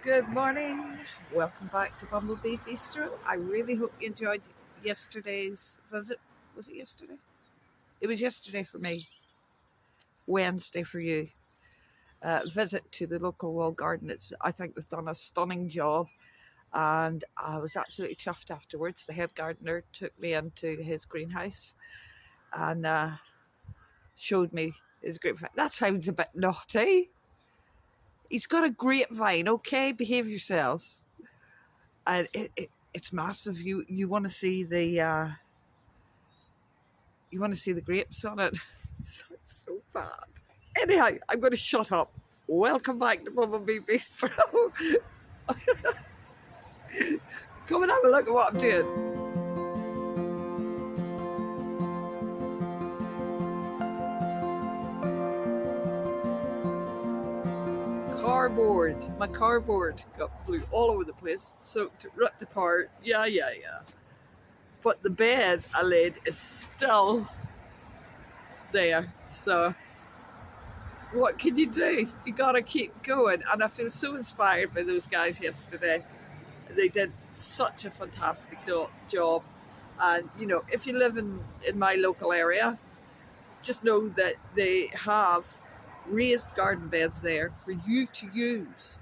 Good morning. Welcome back to Bumblebee Bistro. I really hope you enjoyed yesterday's visit. Was it yesterday? It was yesterday for me, Wednesday for you. Visit to the local wall garden. I think they've done a stunning job, and I was absolutely chuffed afterwards. The head gardener took me into his greenhouse and showed me his grapevine. That sounds a bit naughty. He's got a grapevine, okay? Behave yourselves. And it's massive. You want to see the grapes on it. It's so bad. Anyhow, I'm going to shut up. Welcome back to Bumblebee Bistro. Come and have a look at what I'm doing. My cardboard got blue all over the place, soaked, ripped apart. Yeah. But the bed I laid is still there. So what can you do? You gotta keep going. And I feel so inspired by those guys yesterday. They did such a fantastic job. And if you live in my local area, just know that they have raised garden beds there for you to use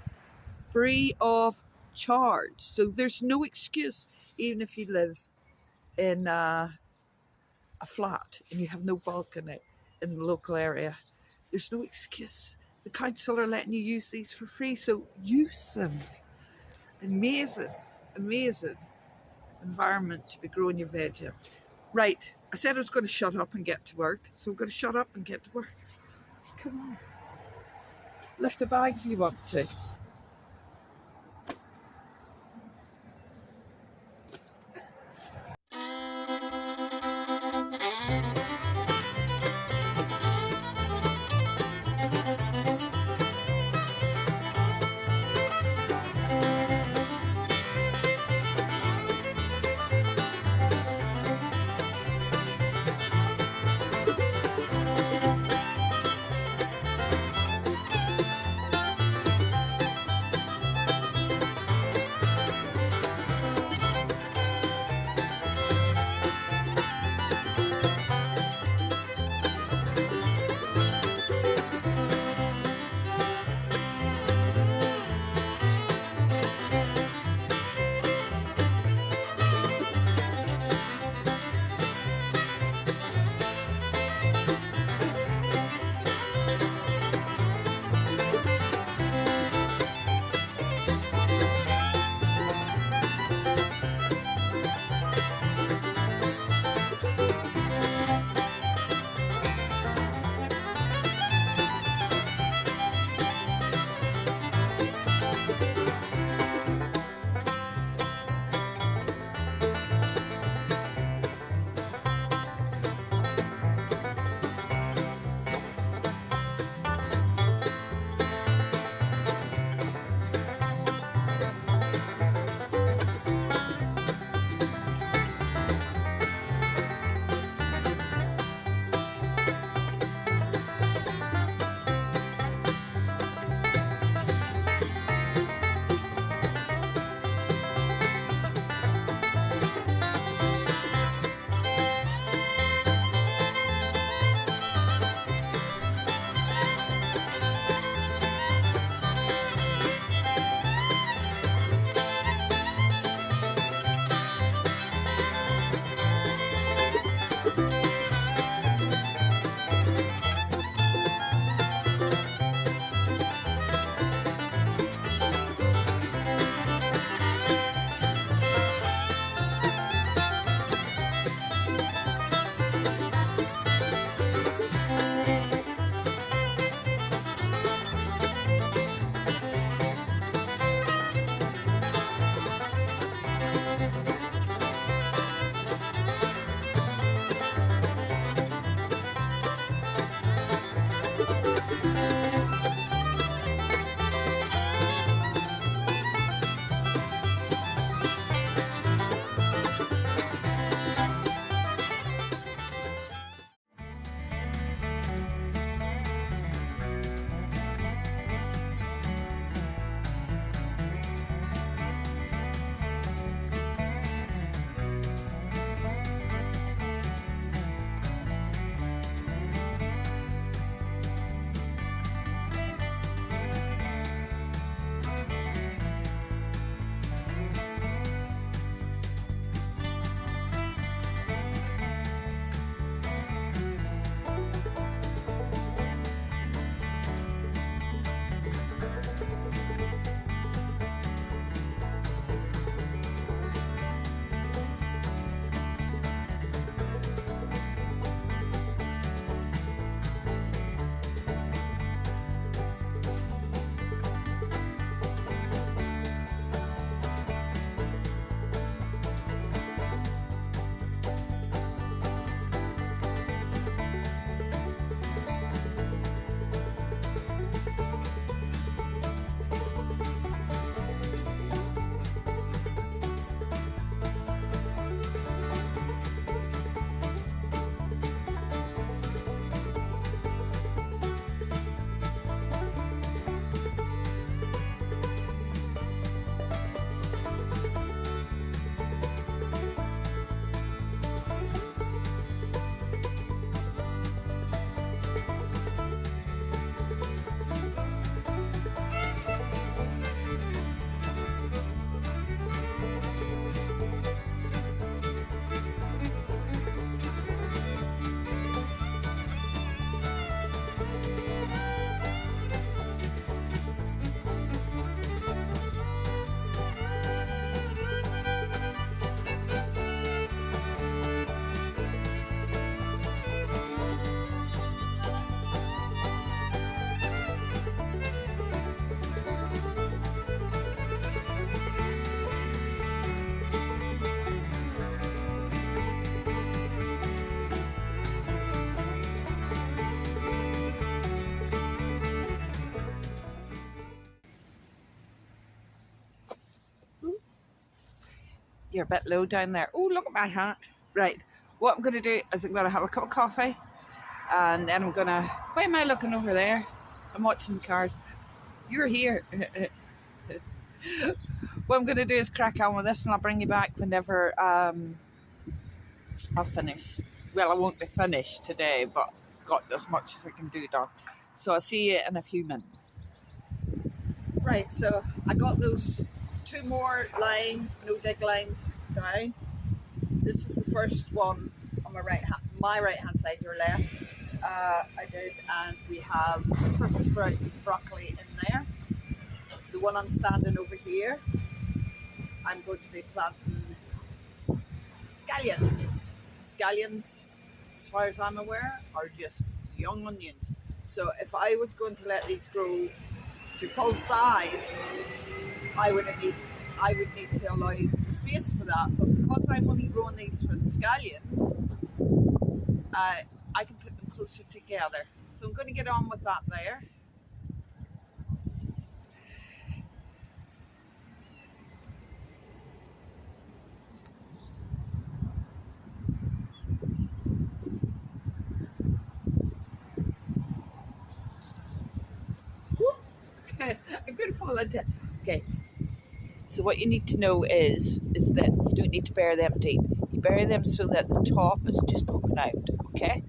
free of charge. So there's no excuse, even if you live in a flat and you have no balcony in the local area. There's no excuse. The council are letting you use these for free, so use them. Amazing environment to be growing your veg in. Right, I said I was going to shut up and get to work, so I'm going to shut up and get to work. Come on. Lift a bag if you want to. You're a bit low down there. Oh, look at my hat. Right. What I'm going to do is I'm going to have a cup of coffee, and then I'm going to... Why am I looking over there? I'm watching the cars. You're here. What I'm going to do is crack on with this, and I'll bring you back whenever I'll finish. Well, I won't be finished today, but got as much as I can do done. So I'll see you in a few minutes. Right, so I got those 2 more lines, no dig lines down. This is the first one on my right hand side, your left. I did, and we have purple sprout broccoli in there. The one I'm standing over here, I'm going to be planting scallions. Scallions, as far as I'm aware, are just young onions. So if I was going to let these grow to full size, I would need to allow the space for that. But because I'm only growing these for the scallions, I can put them closer together. So I'm going to get on with that there. I'm going to fall into... Okay. So what you need to know is that you don't need to bury them deep. You bury them so that the top is just poking out, okay?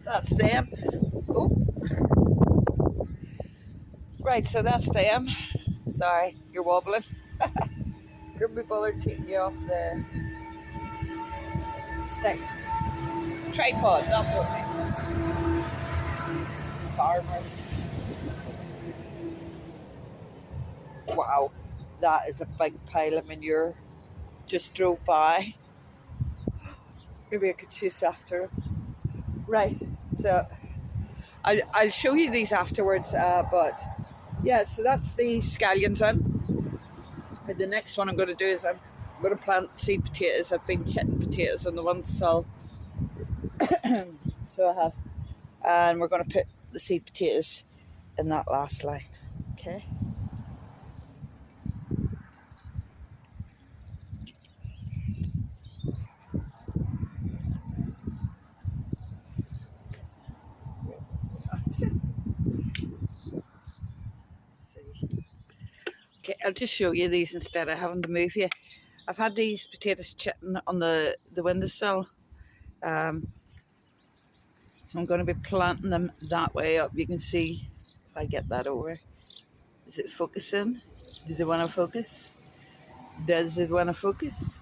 That's them. Oh, right, so that's them. Sorry, you're wobbling. Could be bothered taking you off the stick. Tripod, that's what I mean. Farmers. Wow, that is a big pile of manure. Just drove by. Maybe I could chase after him. Right, so I'll show you these afterwards, but yeah, so that's the scallions in. And the next one I'm going to do is I'm going to plant seed potatoes. I've been chitting potatoes on the one so so I have, and we're going to put the seed potatoes in that last line. Okay. Okay, I'll just show you these instead of having to move you. I've had these potatoes chitting on the windowsill. So I'm going to be planting them that way up. You can see if I get that over. Is it focusing? Does it want to focus? Does it want to focus?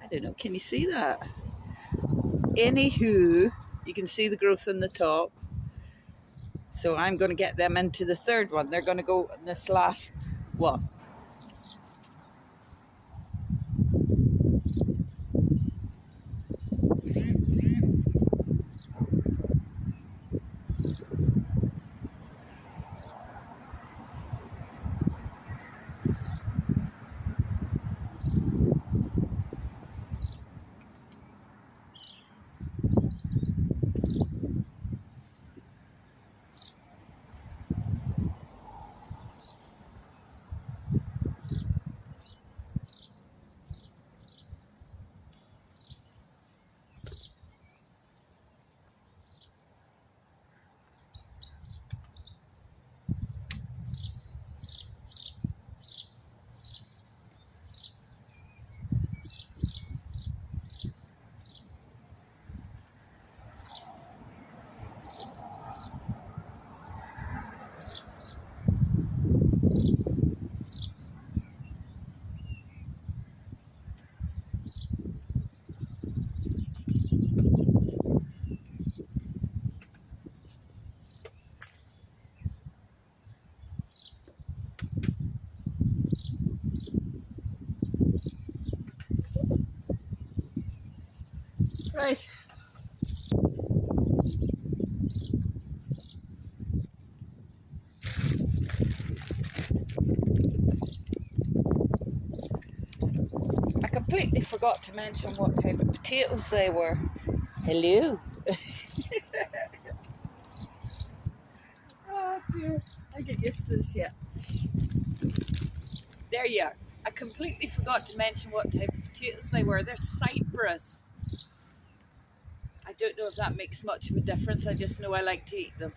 I don't know. Can you see that? Anywho, you can see the growth in the top. So I'm going to get them into the third one. They're going to go in this last one. Right. I completely forgot to mention what type of potatoes they were. Hello. Oh dear, I get used to this yet. There you are. I completely forgot to mention what type of potatoes they were. They're Cyprus. I don't know if that makes much of a difference. I just know I like to eat them.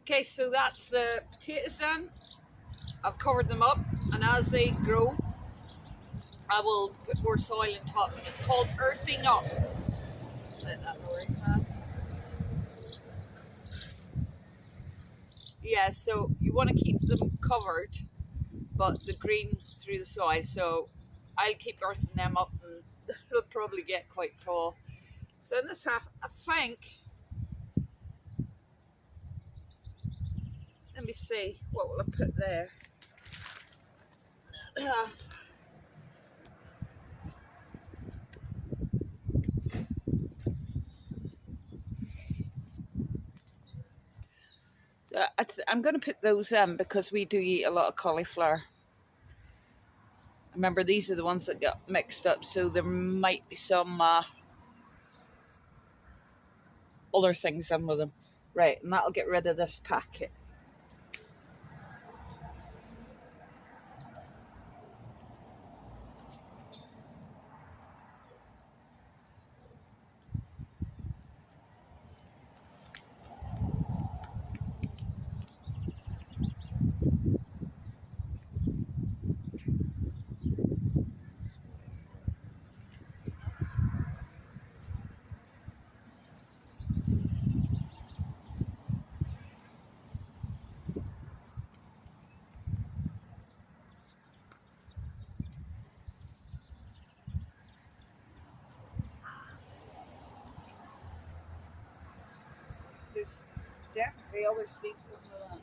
Okay, so that's the potatoes in. I've covered them up, and as they grow, I will put more soil on top. It's called earthing up. Let that lorry pass. Yeah, so you want to keep them covered, but the green through the soil. So I'll keep earthing them up, and they'll probably get quite tall. So in this half, I think, let me see, what will I put there? I'm going to put those in because we do eat a lot of cauliflower. Remember, these are the ones that got mixed up, so there might be some other things in with them. Right, and that'll get rid of this packet. There's definitely other seeds in that.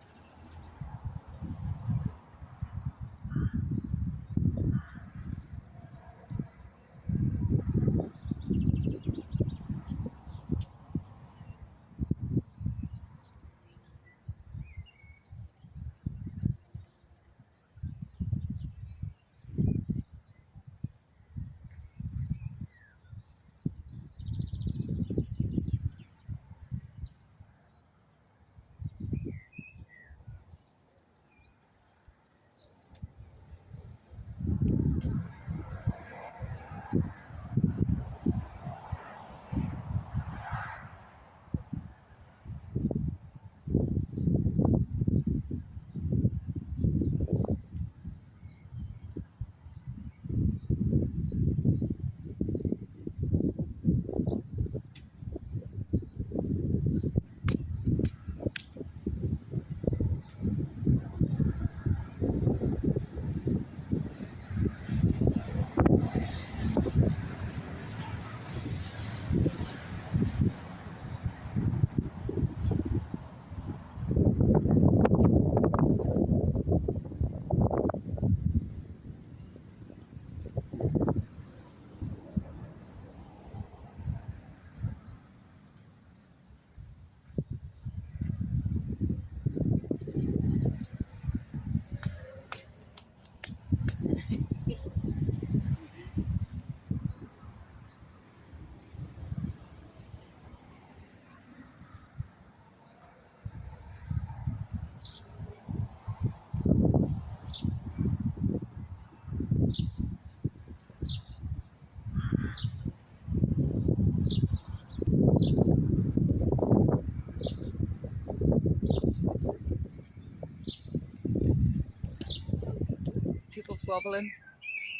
People's wobbling.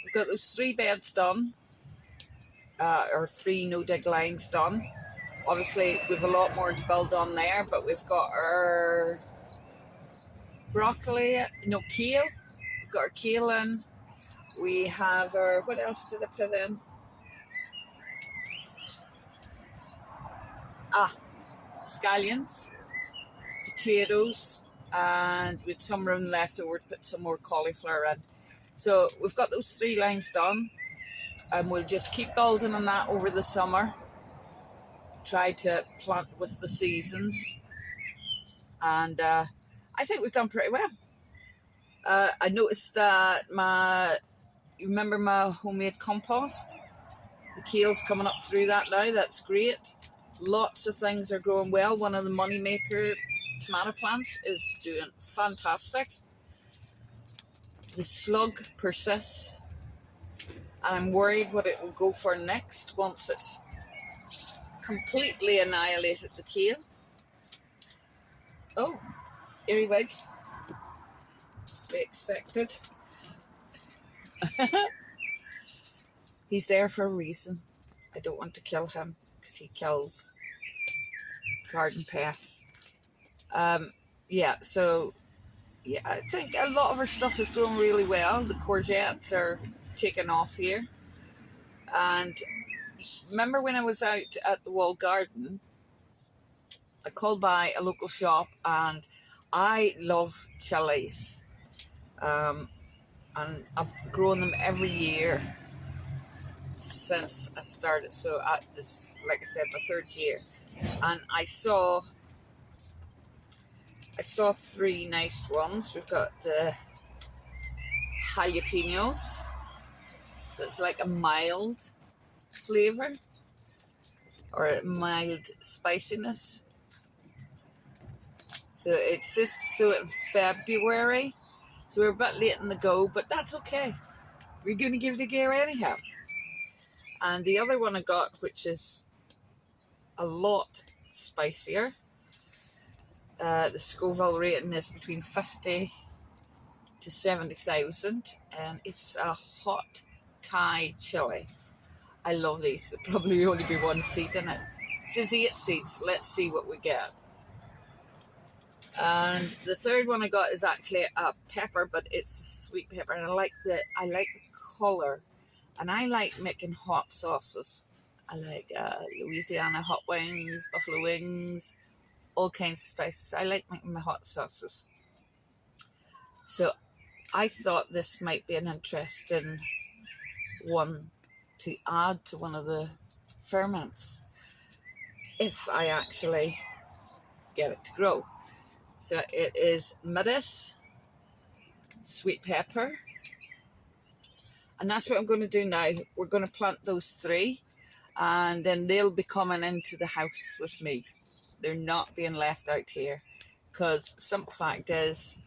We've got those 3 beds done, or 3 no-dig lines done. Obviously, we've a lot more to build on there, but we've got our broccoli, no, kale. We've got our kale in. We have our, what else did I put in? Scallions, potatoes, and with some room left over to put some more cauliflower in. So we've got those 3 lines done, and we'll just keep building on that over the summer. Try to plant with the seasons, and I think we've done pretty well. I noticed that you remember my homemade compost? The kale's coming up through that now. That's great. Lots of things are growing well. One of the moneymaker tomato plants is doing fantastic. The slug persists, and I'm worried what it will go for next once it's completely annihilated the kale. Oh, earwig. to be expected. He's there for a reason. I don't want to kill him because he kills garden pests. Yeah, so yeah, I think a lot of our stuff is going really well. The courgettes are taking off here. And remember when I was out at the walled garden, I called by a local shop, and I love chilies. And I've grown them every year since I started. So at this, like I said, my third year. And I saw 3 nice ones. We've got the jalapenos. So it's like a mild flavor or a mild spiciness. So it's just so in February. So we're a bit late in the go, but that's okay. We're going to give it a go anyhow. And the other one I got, which is a lot spicier, the Scoville rating is between 50 to 70,000, and it's a hot Thai chili. I love these. There'll probably only be 1 seed in it. It says 8 seeds. Let's see what we get. And the third one I got is actually a pepper, but it's a sweet pepper, and I like the color, and I like making hot sauces. I like Louisiana hot wings, buffalo wings, all kinds of spices. I like making my hot sauces. So I thought this might be an interesting one to add to one of the ferments if I actually get it to grow. So it is maris, sweet pepper, and that's what I'm going to do now. We're going to plant those 3, and then they'll be coming into the house with me. They're not being left out here, because simple fact is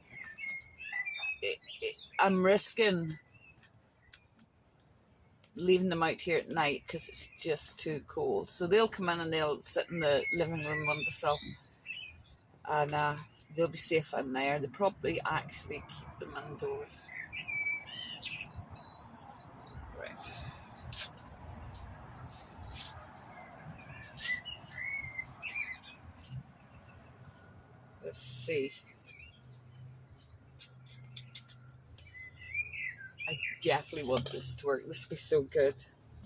I'm risking leaving them out here at night because it's just too cold. So they'll come in and they'll sit in the living room windowsill, and they'll be safe in there. They probably actually keep them indoors. Right. Let's see. I definitely want this to work. This would be so good.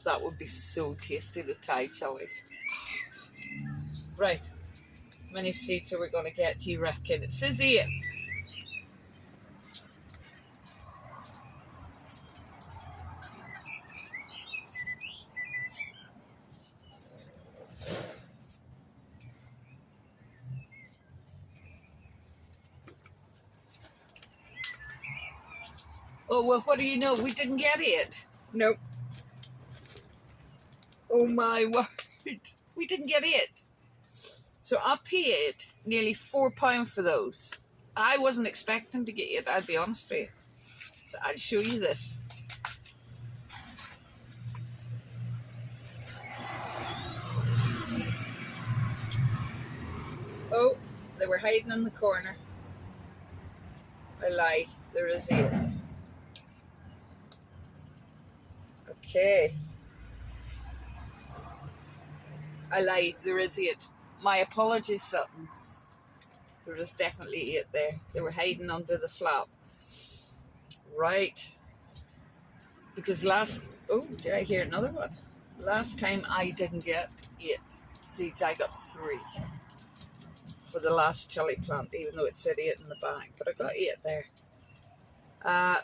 That would be so tasty, the Thai chilies. Right. How many seeds are we going to get, do you reckon? It says 8. Oh, well, what do you know? We didn't get it. Nope. Oh, my word. We didn't get it. So I paid nearly £4 for those. I wasn't expecting to get it, I'll be honest with you. So I'll show you this. Oh, they were hiding in the corner. I lie. There is 8. Okay. I lied. There is 8. My apologies, Sutton. There is definitely 8 there. They were hiding under the flap. Right. Because oh, did I hear another one? Last time I didn't get 8 seeds. I got 3 for the last chili plant, even though it said 8 in the back. But I got 8 there.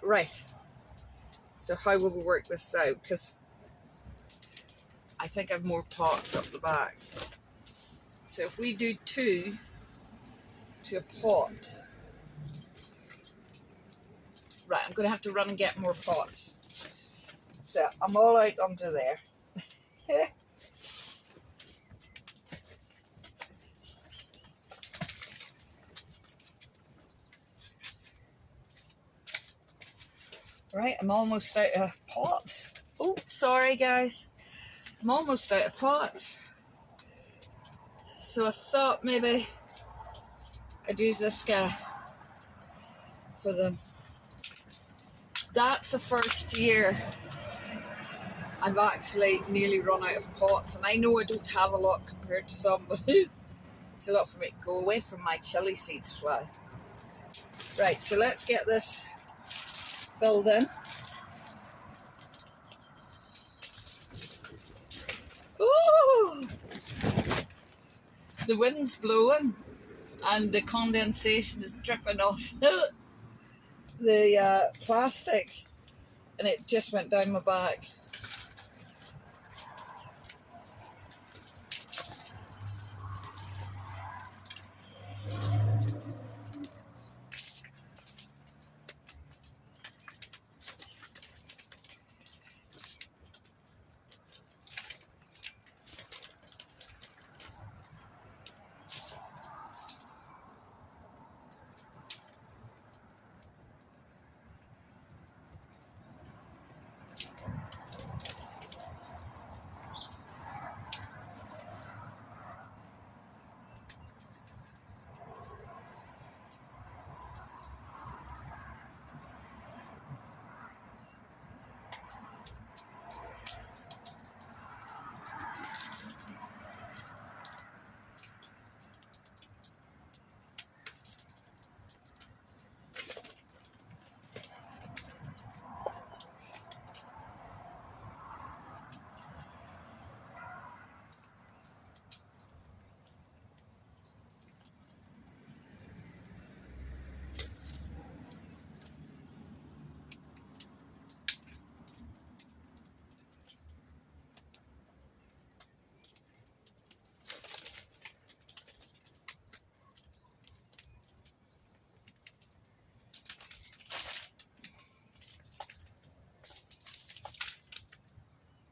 Right. So how will we work this out? Because I think I have more pots up the back. So if we do 2 to a pot. Right, I'm going to have to run and get more pots. So I'm all out under there. Right, I'm almost out of pots. Oh, sorry guys. I'm almost out of pots. So I thought maybe I'd use this guy for them. That's the first year I've actually nearly run out of pots, and I know I don't have a lot compared to some, but it's a lot for me to go away from my chili seeds fly. Right, so let's get this filled in. Ooh! The wind's blowing and the condensation is dripping off the plastic, and it just went down my back.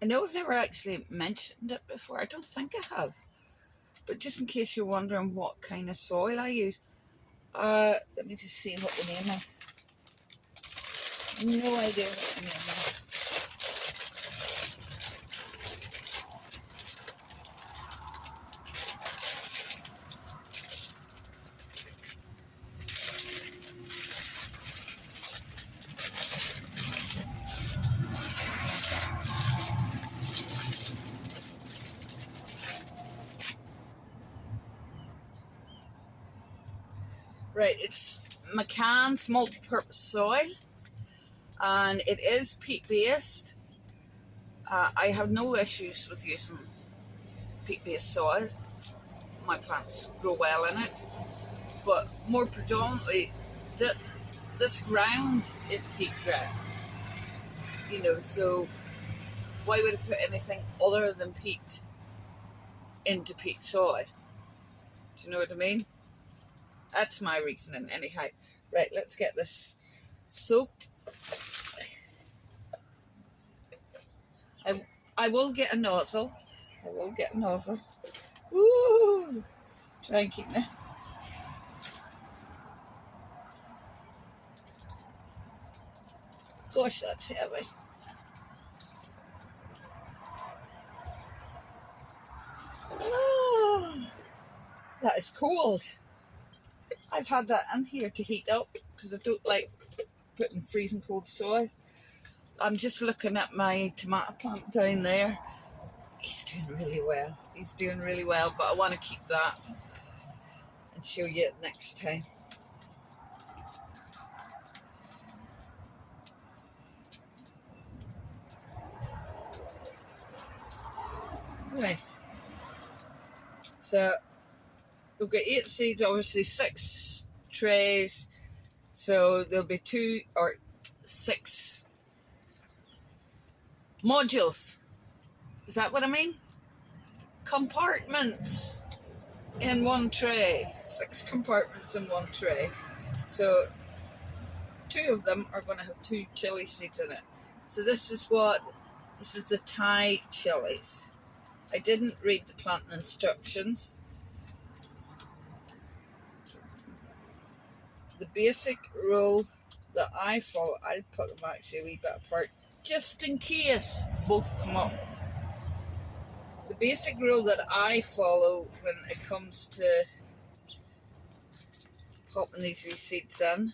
I know I've never actually mentioned it before. I don't think I have. But just in case you're wondering what kind of soil I use, let me just see what the name is. No idea what the name is. Right, it's McCann's multi-purpose soil, and it is peat-based. I have no issues with using peat-based soil. My plants grow well in it, but more predominantly, this ground is peat ground. You know, so why would I put anything other than peat into peat soil? Do you know what I mean? That's my reasoning anyhow. Right, let's get this soaked. I will get a nozzle. I will get a nozzle. Woo! Try and keep me. Gosh, that's heavy. Oh, that is cold. I've had that in here to heat up because I don't like putting freezing cold soil. I'm just looking at my tomato plant down there. He's doing really well. He's doing really well, but I want to keep that and show you it next time. Right. So we've got 8 seeds, obviously 6 trays. So there'll be 2 or 6 modules. Is that what I mean? Compartments in one tray. 6 compartments in one tray. So 2 of them are going to have 2 chili seeds in it. So this is the Thai chilies. I didn't read the planting instructions. The basic rule that I follow, I'll put them actually a wee bit apart, just in case both come up. The basic rule that I follow when it comes to popping these wee seeds in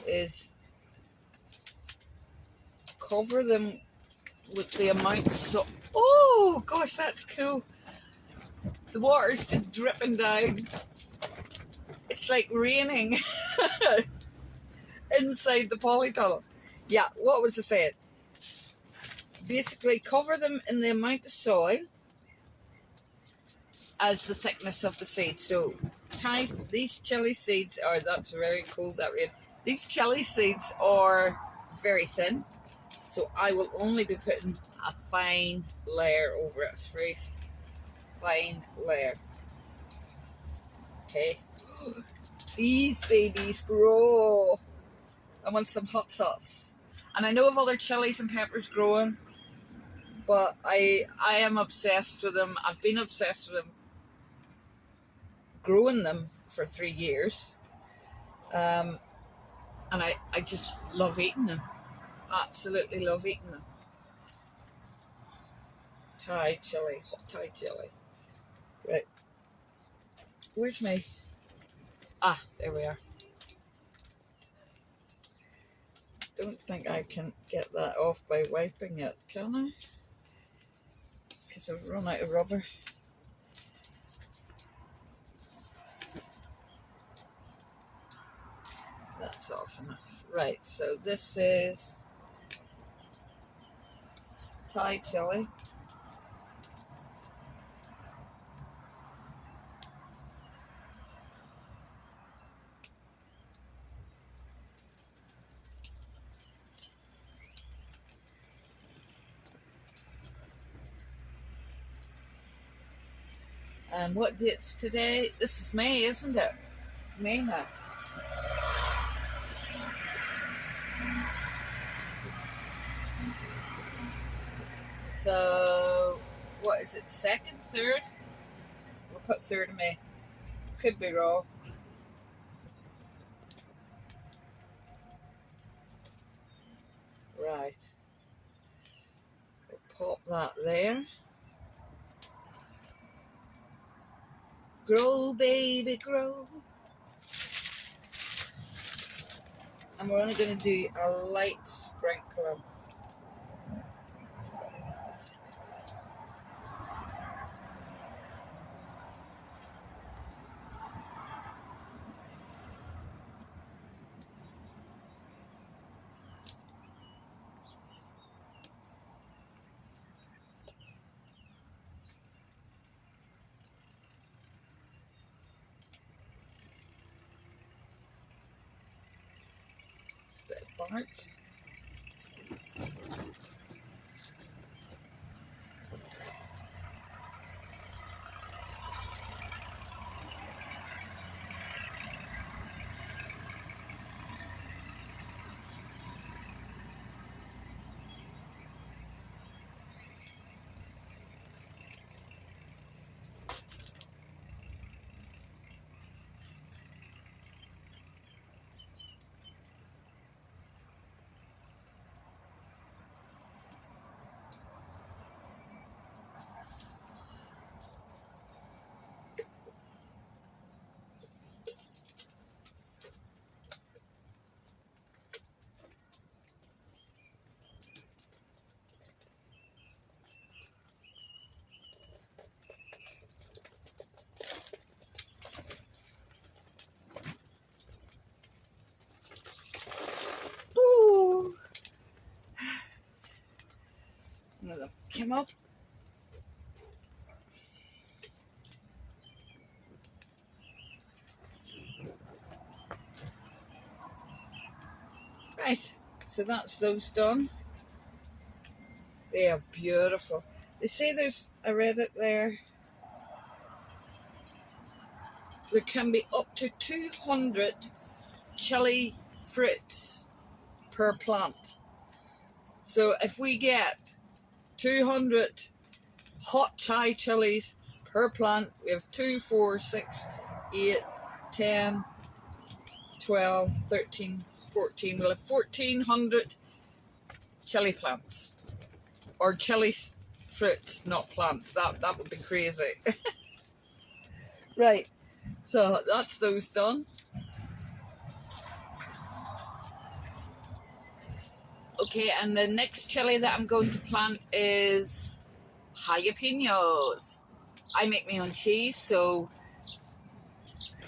is cover them with the amount of salt. Oh gosh, that's cool. The water's just dripping down. It's like raining inside the polytunnel. Yeah, what was I saying? Basically cover them in the amount of soil as the thickness of the seed. So these chili seeds are, that's very cool, that rain. These chili seeds are very thin. So I will only be putting a fine layer over it. A very fine layer. Okay. Please, babies, grow. I want some hot sauce. And I know of other chilies and peppers growing, but I am obsessed with them. I've been obsessed with them, growing them for 3 years. And I just love eating them. Absolutely love eating them. Thai chili, hot Thai chili. Right. Where's my... Ah, there we are. Don't think I can get that off by wiping it, can I? Because I've run out of rubber. That's off enough. Right, so this is Thai chili. And what date's today? This is May, isn't it? May now. So, what is it, 2nd, 3rd? We'll put 3rd of May. Could be wrong. Right. We'll pop that there. Grow, baby, grow. And we're only going to do a light sprinkle. Bit of bark. Ooh. Another come up. Right, so that's those done. They are beautiful. They say there's, I read it there can be up to 200 chili fruits per plant. So if we get 200 hot Thai chilies per plant, we have 2, 4, 6, 8, 10, 12, 13, 14. We'll have 1,400 chili plants. Or chili fruits, not plants. That would be crazy. Right, so that's those done. Okay, and the next chili that I'm going to plant is jalapenos. I make my own cheese, so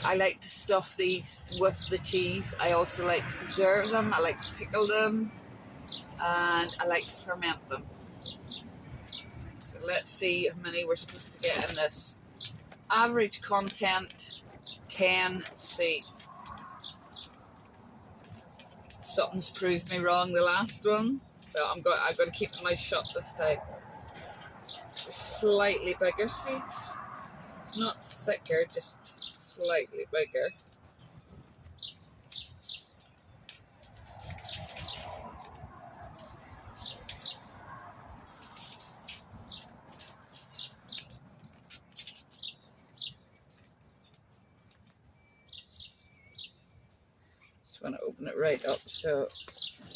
I like to stuff these with the cheese. I also like to preserve them, I like to pickle them, and I like to ferment them. So let's see how many we're supposed to get in this. Average content, 10 seeds. Something's proved me wrong the last one, so I've got to keep my mouth shut this time. Slightly bigger seeds, not thicker, just slightly bigger. Just want to open it right up so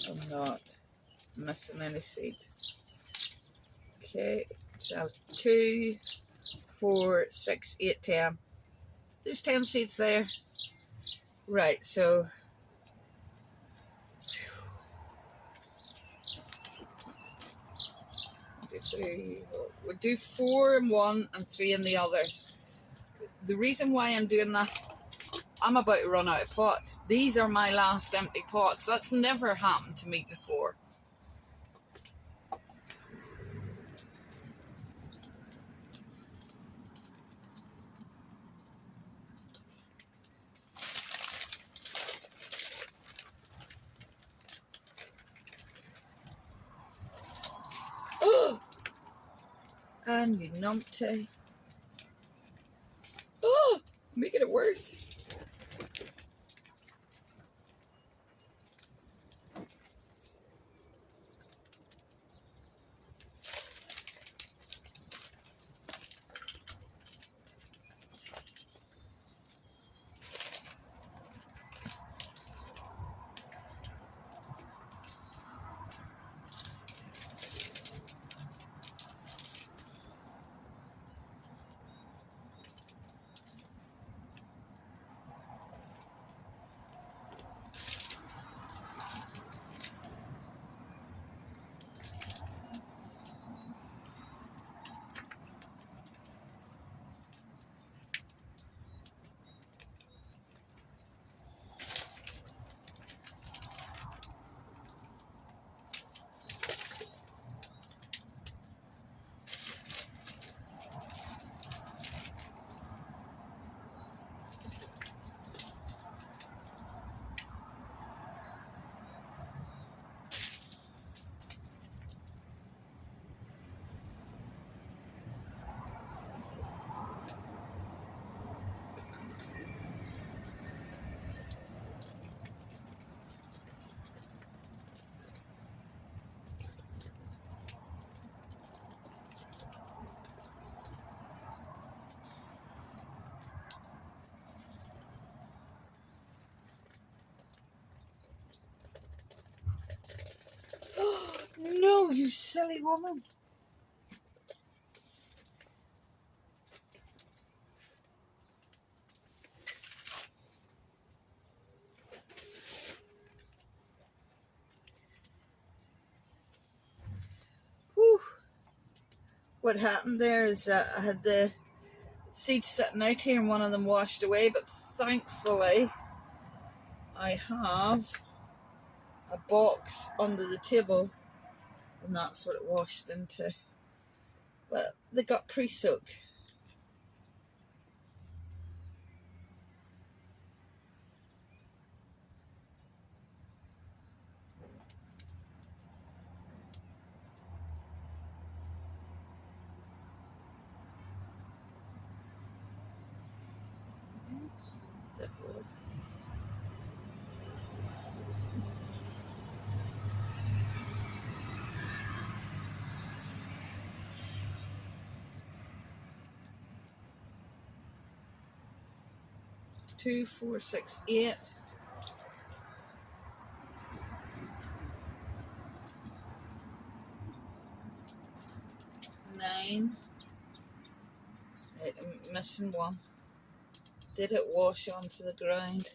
I'm not missing any seeds. Okay, so 2, 4, 6, 8, 10. There's 10 seeds there. Right, so 3, we'll do 4 in one and 3 in the others. The reason why I'm doing that, I'm about to run out of pots. These are my last empty pots. That's never happened to me before. Oh! And you numpty. Oh! Making it worse. No, you silly woman. Whew. What happened there is that I had the seeds sitting out here and one of them washed away, but thankfully I have a box under the table and that's what it washed into. But they got pre-soaked. Two, 4, 6, 8. 9. Right, I'm missing one. Did it wash onto the ground?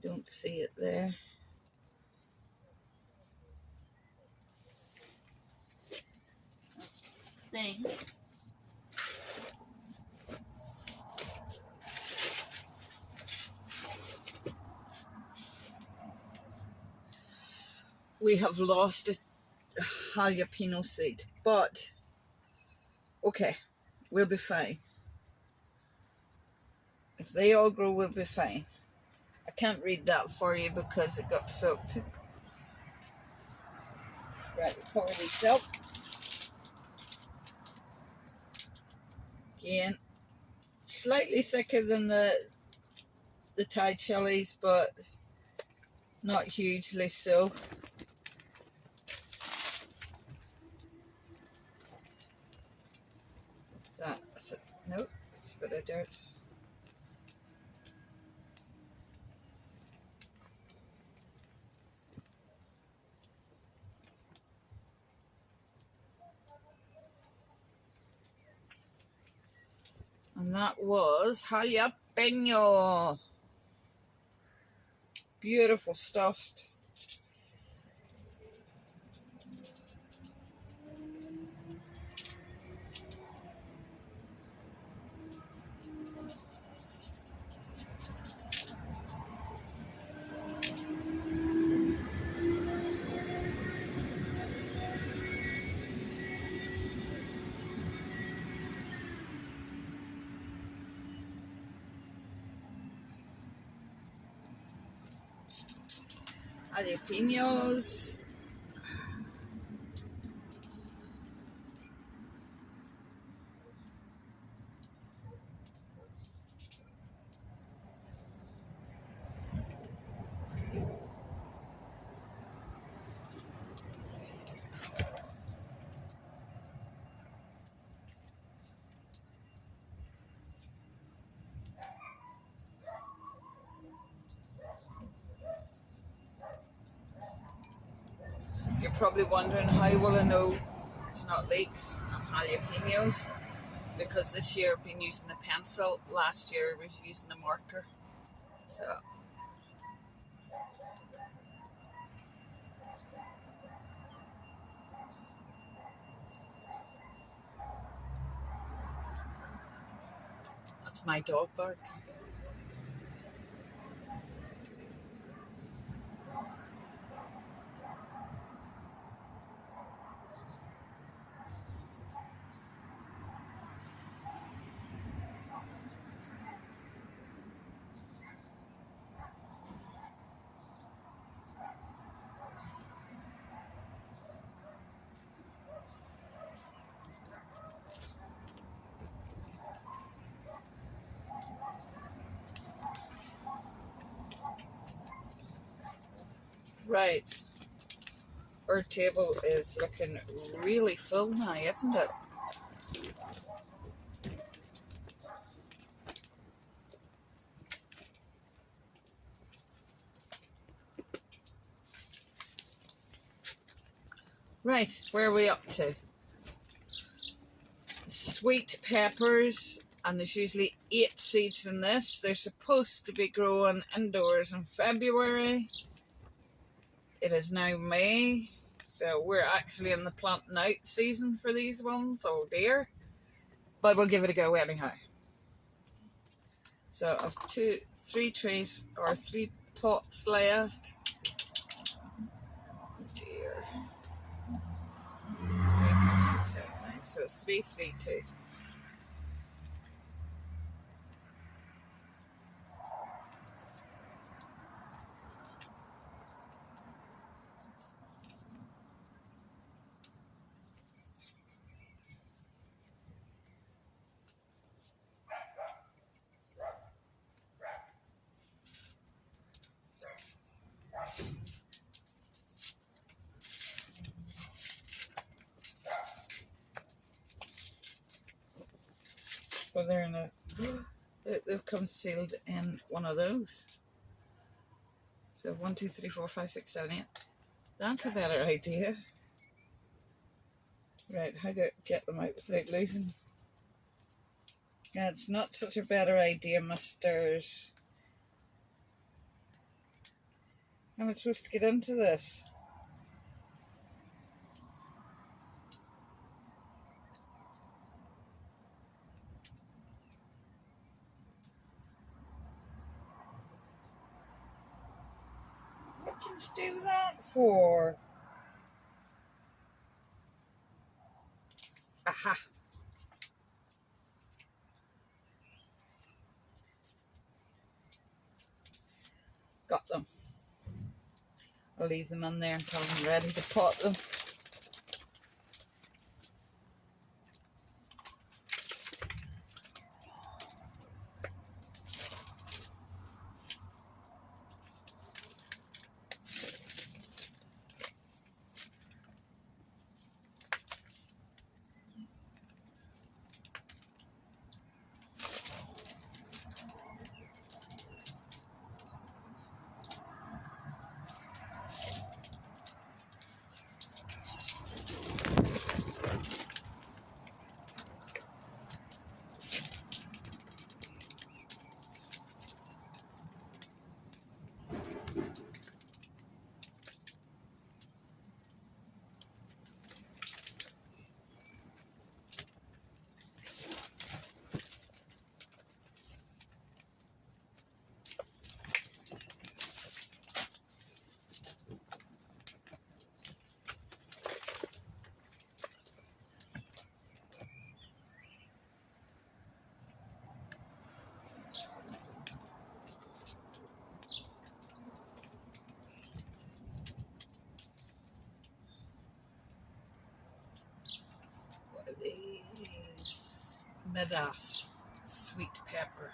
don't see it there. Thing. We have lost a jalapeno seed, but okay, we'll be fine. If they all grow, we'll be fine. I can't read that for you because it got soaked. Right, we cover these up. Again, slightly thicker than the Thai chilies, but not hugely so. That's it. Nope, it's a bit of dirt. And that was jalapeno. Beautiful stuffed. Jalapenos. You're probably wondering how will I know it's not leeks and jalapenos, because this year I've been using a pencil, last year I was using a marker. So that's my dog bark. Right, our table is looking really full now, isn't it? Right, where are we up to? Sweet peppers, and there's usually 8 seeds in this. They're supposed to be growing indoors in February. It is now May, so we're actually in the planting out season for these ones. Oh dear. But we'll give it a go anyhow. So I've 3 trees or 3 pots left. Oh dear. 3, 4, 6, 7, 9. So 3, 3, 2. Well, they're in a. They've come sealed in one of those. So 1, 2, 3, 4, 5, 6, 7, 8. That's a better idea. Right, how to get them out without losing? Yeah, it's not such a better idea, misters. How am I supposed to get into this? What can you do that for? Aha! Got them. I'll leave them in there until I'm ready to pot them. What are these? Midas sweet pepper.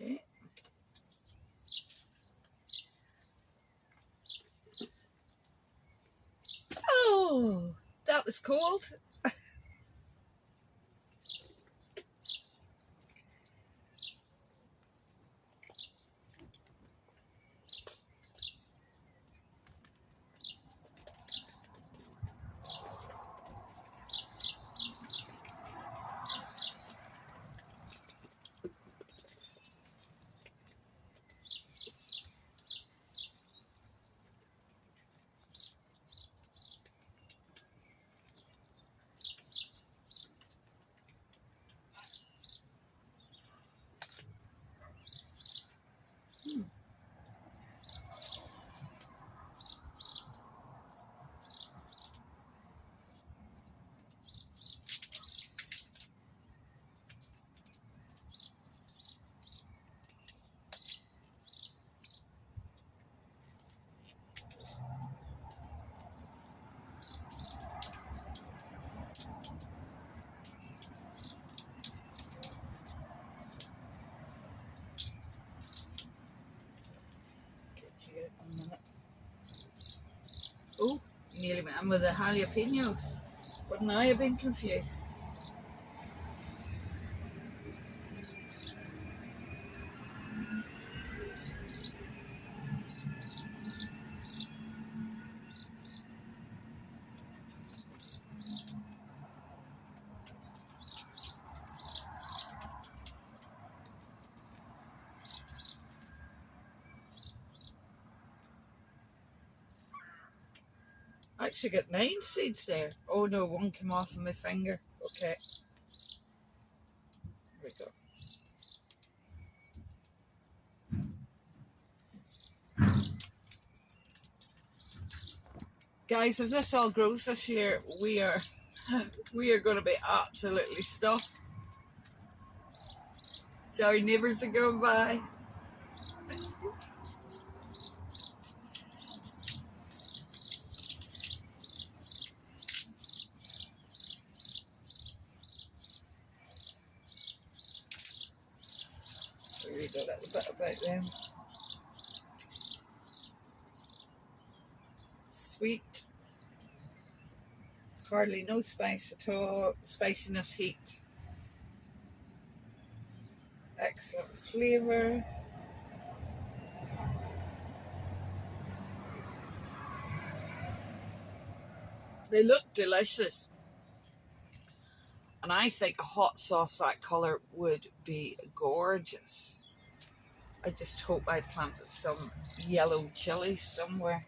Okay. Oh, that was cold. Oh, nearly went in with the jalapenos. Wouldn't I have been confused? I actually got 9 seeds there. Oh no, one came off of my finger. Okay. Here we go. Guys, if this all grows this year, we are going to be absolutely stuffed. Sorry, neighbours are going by. Read a little bit about them. Sweet. Hardly no spice at all. Spiciness, heat. Excellent flavour. They look delicious. And I think a hot sauce that colour would be gorgeous. I just hope I planted some yellow chilies somewhere.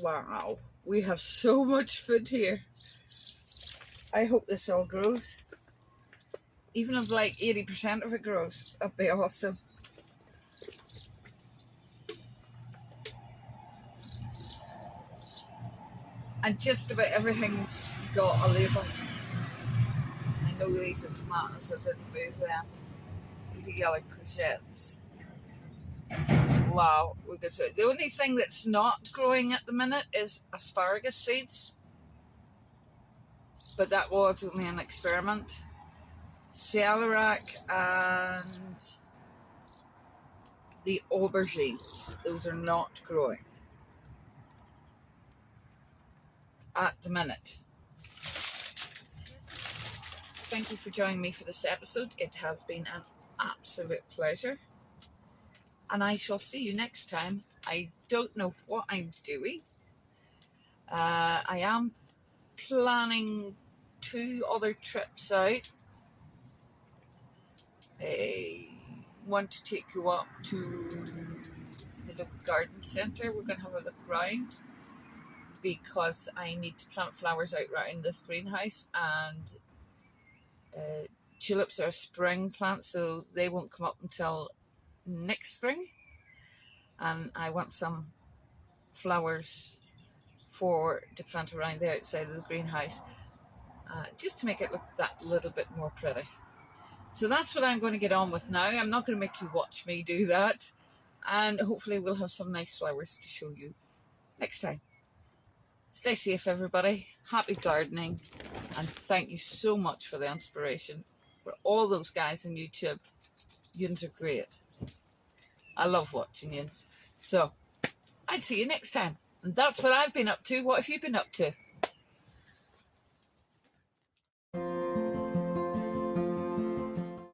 Wow, we have so much food here. I hope this all grows. Even if like 80% of it grows, that'd be awesome. And just about everything's got a label. I know these are tomatoes, I didn't move them. These are yellow courgettes. Wow, we could say the only thing that's not growing at the minute is asparagus seeds. But that was only an experiment. Celeriac and the aubergines, those are not growing at the minute. Thank you for joining me for this episode. It has been an absolute pleasure. And I shall see you next time. I don't know what I'm doing. I am planning 2 other trips out. I want to take you up to the local garden centre. We're going to have a look around because I need to plant flowers out around this greenhouse, and tulips are a spring plant, so they won't come up until next spring, and I want some flowers to plant around the outside of the greenhouse, just to make it look that little bit more pretty. So that's what I'm going to get on with now. I'm not going to make you watch me do that, and hopefully we'll have some nice flowers to show you next time. Stay safe, everybody. Happy gardening, and thank you so much for the inspiration for all those guys on YouTube. Yous are great. I love watching yous. So, I'd see you next time. And that's what I've been up to. What have you been up to?